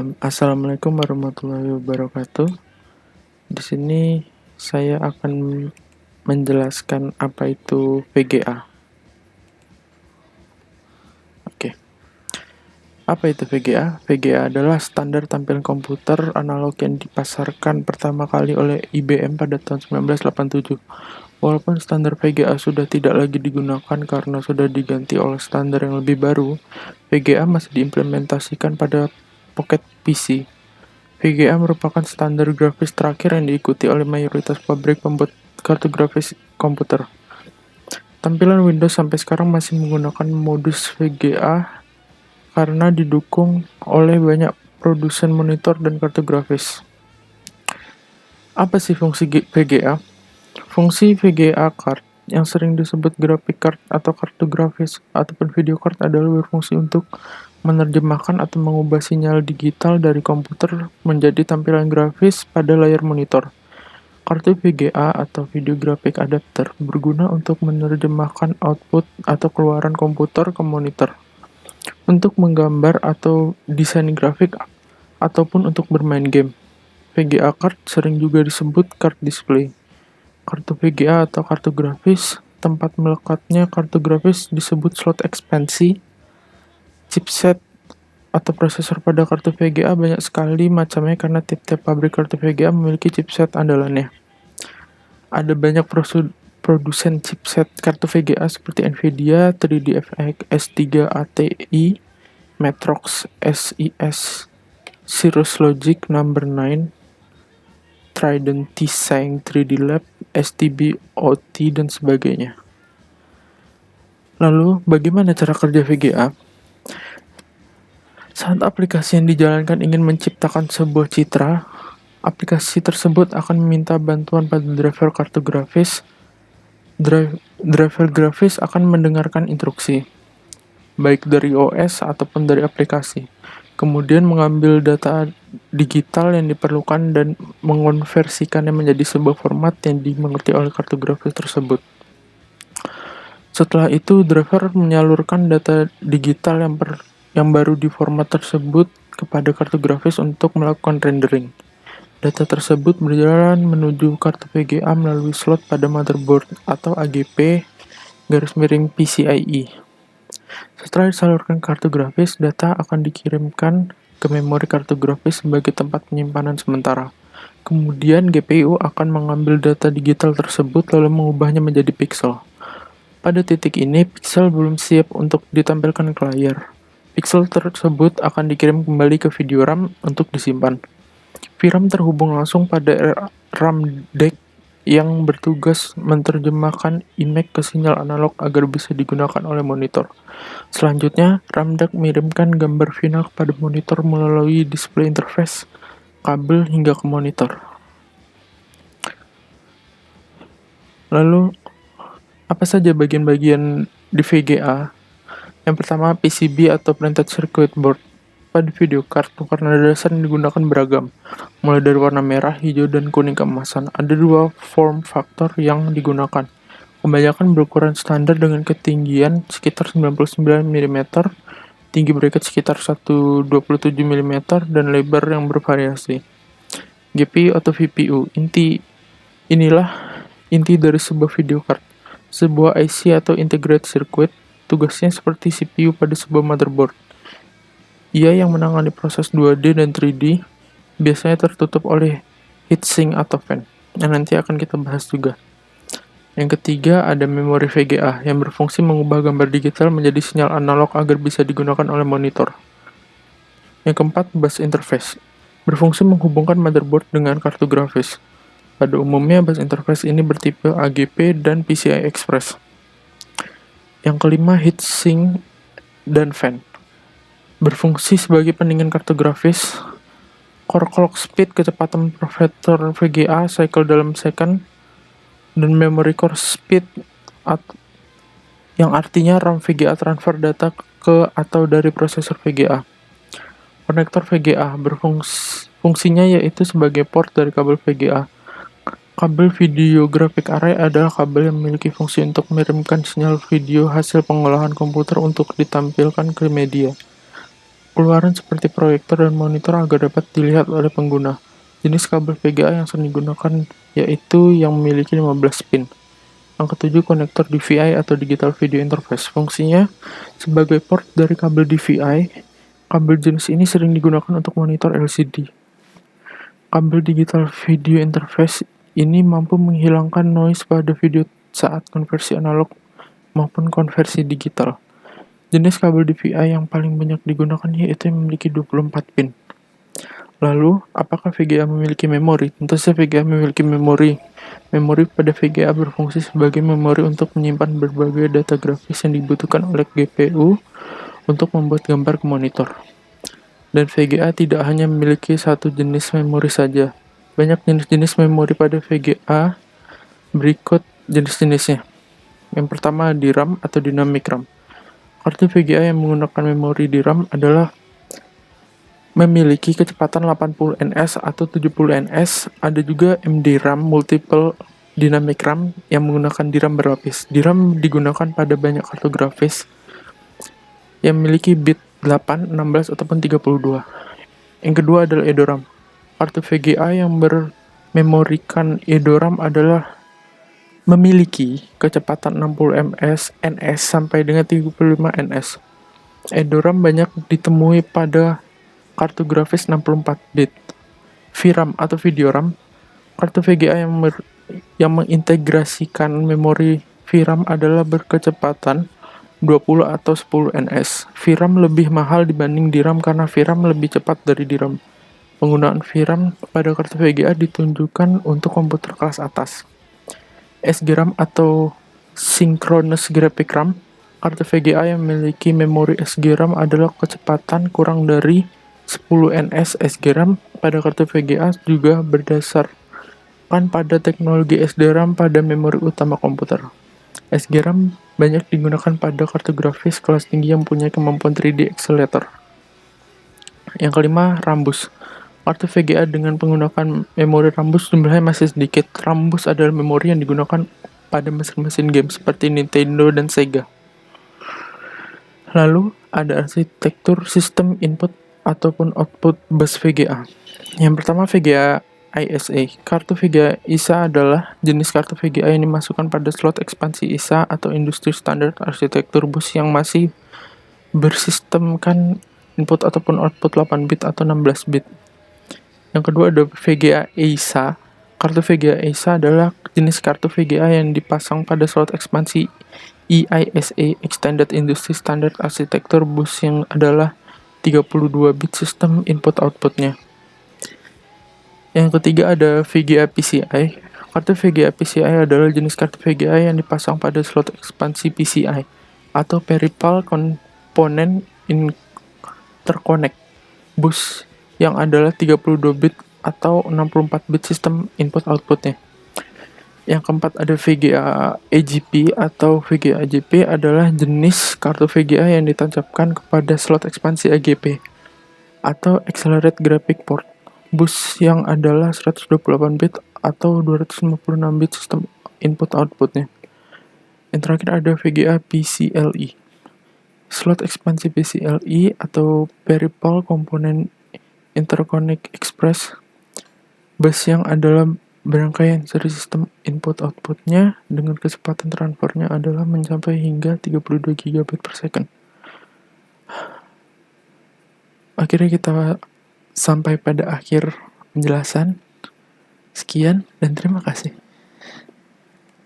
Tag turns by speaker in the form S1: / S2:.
S1: Assalamualaikum warahmatullahi wabarakatuh. Di sini saya akan menjelaskan apa itu VGA. Oke, apa itu VGA? VGA adalah standar tampilan komputer analog yang dipasarkan pertama kali oleh IBM pada tahun 1987. Walaupun standar VGA sudah tidak lagi digunakan karena sudah diganti oleh standar yang lebih baru, VGA masih diimplementasikan pada Pocket PC. VGA merupakan standar grafis terakhir yang diikuti oleh mayoritas pabrik pembuat kartu grafis komputer. Tampilan Windows sampai sekarang masih menggunakan modus VGA karena didukung oleh banyak produsen monitor dan kartu grafis. Apa sih fungsi VGA? Fungsi VGA card yang sering disebut graphic card atau kartu grafis ataupun video card adalah berfungsi untuk menerjemahkan atau mengubah sinyal digital dari komputer menjadi tampilan grafis pada layar monitor. Kartu VGA atau Video Graphic Adapter berguna untuk menerjemahkan output atau keluaran komputer ke monitor, untuk menggambar atau desain grafik, ataupun untuk bermain game. VGA card sering juga disebut card display. Kartu VGA atau kartu grafis, tempat melekatnya kartu grafis disebut slot ekspansi. Chipset atau prosesor pada kartu VGA banyak sekali macamnya karena tiap-tiap pabrik kartu VGA memiliki chipset andalannya. Ada banyak produsen chipset kartu VGA seperti Nvidia, 3DFX, S3 ATI, Matrox, SIS, Cirrus Logic Number 9, Trident T-Sync 3D Lab, STB OT, dan sebagainya. Lalu, bagaimana cara kerja VGA? Saat aplikasi yang dijalankan ingin menciptakan sebuah citra, aplikasi tersebut akan meminta bantuan pada driver kartu grafis. Driver grafis akan mendengarkan instruksi, baik dari OS ataupun dari aplikasi, kemudian mengambil data digital yang diperlukan dan mengonversikannya menjadi sebuah format yang dimengerti oleh kartu grafis tersebut. Setelah itu, driver menyalurkan data digital yang baru di format tersebut kepada kartu grafis untuk melakukan rendering. Data tersebut berjalan menuju kartu VGA melalui slot pada motherboard atau AGP-PCIe. Setelah disalurkan kartu grafis, data akan dikirimkan ke memori kartu grafis sebagai tempat penyimpanan sementara. Kemudian GPU akan mengambil data digital tersebut lalu mengubahnya menjadi pixel. Pada titik ini, pixel belum siap untuk ditampilkan ke layar. Pixel tersebut akan dikirim kembali ke video RAM untuk disimpan. VRAM terhubung langsung pada RAM DEC yang bertugas menerjemahkan image ke sinyal analog agar bisa digunakan oleh monitor. Selanjutnya, RAM DEC mengirimkan gambar final kepada monitor melalui display interface, kabel hingga ke monitor. Lalu, apa saja bagian-bagian di VGA? Yang pertama, PCB atau Printed Circuit Board. Pada video card, warna dasar yang digunakan beragam, mulai dari warna merah, hijau, dan kuning keemasan. Ada dua form factor yang digunakan. Kebanyakan berukuran standar dengan ketinggian sekitar 99 mm, tinggi bracket sekitar 127 mm, dan lebar yang bervariasi. GPU atau VPU. Inilah inti dari sebuah video card. Sebuah IC atau integrated circuit, tugasnya seperti CPU pada sebuah motherboard. Ia yang menangani proses 2D dan 3D, biasanya tertutup oleh heatsink atau fan, yang nanti akan kita bahas juga. Yang ketiga, ada memori VGA, yang berfungsi mengubah gambar digital menjadi sinyal analog agar bisa digunakan oleh monitor. Yang keempat, bus interface, berfungsi menghubungkan motherboard dengan kartu grafis. Pada umumnya, bus interface ini bertipe AGP dan PCI Express. Yang kelima, heatsink dan fan, berfungsi sebagai pendingin kartu grafis. Core clock speed, kecepatan per vektor VGA, cycle dalam second, dan memory core speed, yang artinya RAM VGA transfer data ke atau dari prosesor VGA. Konektor VGA, fungsinya yaitu sebagai port dari kabel VGA. Kabel Video Graphic Array adalah kabel yang memiliki fungsi untuk mengirimkan sinyal video hasil pengolahan komputer untuk ditampilkan ke media. keluaran seperti proyektor dan monitor agar dapat dilihat oleh pengguna. Jenis kabel VGA yang sering digunakan yaitu yang memiliki 15 pin. Yang ketujuh, konektor DVI atau Digital Video Interface. Fungsinya sebagai port dari kabel DVI. Kabel jenis ini sering digunakan untuk monitor LCD. Kabel Digital Video Interface ini mampu menghilangkan noise pada video saat konversi analog maupun konversi digital. Jenis kabel DVI yang paling banyak digunakan yaitu yang memiliki 24 pin. Lalu, apakah VGA memiliki memori? Tentu saja VGA memiliki memori. Memori pada VGA berfungsi sebagai memori untuk menyimpan berbagai data grafis yang dibutuhkan oleh GPU untuk membuat gambar ke monitor. Dan VGA tidak hanya memiliki satu jenis memori saja. Banyak jenis-jenis memori pada VGA, berikut jenis-jenisnya. Yang pertama, DRAM atau Dynamic RAM. Kartu VGA yang menggunakan memori DRAM adalah memiliki kecepatan 80 ns atau 70 ns. Ada juga MDRAM, Multiple Dynamic RAM, yang menggunakan DRAM berlapis. DRAM digunakan pada banyak kartu grafis yang memiliki bit 8, 16, ataupun 32. Yang kedua adalah EDORAM. Kartu VGA yang bermemorikan EDORAM adalah memiliki kecepatan 60 ns sampai dengan 35 ns. EDORAM banyak ditemui pada kartu grafis 64 bit. VRAM atau Video RAM. Kartu VGA yang mengintegrasikan memori VRAM adalah berkecepatan 20 atau 10 ns. VRAM lebih mahal dibanding DRAM karena VRAM lebih cepat dari DRAM. Penggunaan VRAM pada kartu VGA ditunjukkan untuk komputer kelas atas. SGRAM atau Synchronous Graphic RAM. Kartu VGA yang memiliki memori SGRAM adalah kecepatan kurang dari 10 ns. SGRAM pada kartu VGA juga berdasarkan pada teknologi SDRAM pada memori utama komputer. SGRAM banyak digunakan pada kartu grafis kelas tinggi yang punya kemampuan 3D accelerator. Yang kelima, Rambus. Kartu VGA dengan penggunaan memori Rambus jumlahnya masih sedikit. Rambus adalah memori yang digunakan pada mesin-mesin game seperti Nintendo dan Sega. Lalu, ada arsitektur sistem input ataupun output bus VGA. Yang pertama, VGA ISA. Kartu VGA ISA adalah jenis kartu VGA yang dimasukkan pada slot ekspansi ISA atau industri standar arsitektur bus yang masih bersistemkan input ataupun output 8 bit atau 16 bit. Yang kedua ada VGA EISA. Kartu VGA EISA adalah jenis kartu VGA yang dipasang pada slot ekspansi EISA Extended Industry Standard Architecture bus yang adalah 32 bit sistem input outputnya. Yang ketiga ada VGA PCI. Kartu VGA PCI adalah jenis kartu VGA yang dipasang pada slot ekspansi PCI atau Peripheral Component Interconnect bus yang adalah 32 bit atau 64 bit sistem input outputnya. Yang keempat ada VGA AGP atau VGA AGP adalah jenis kartu VGA yang ditancapkan kepada slot ekspansi AGP atau Accelerate Graphic Port bus yang adalah 128 bit atau 256 bit sistem input outputnya. Yang terakhir ada VGA PCLE. Slot ekspansi PCLE atau Peripheral Component Interconnect Express bus yang adalah berangkaian seri sistem input-outputnya dengan kecepatan transfernya adalah mencapai hingga 32 GB per second. Akhirnya kita sampai pada akhir penjelasan. Sekian dan terima kasih.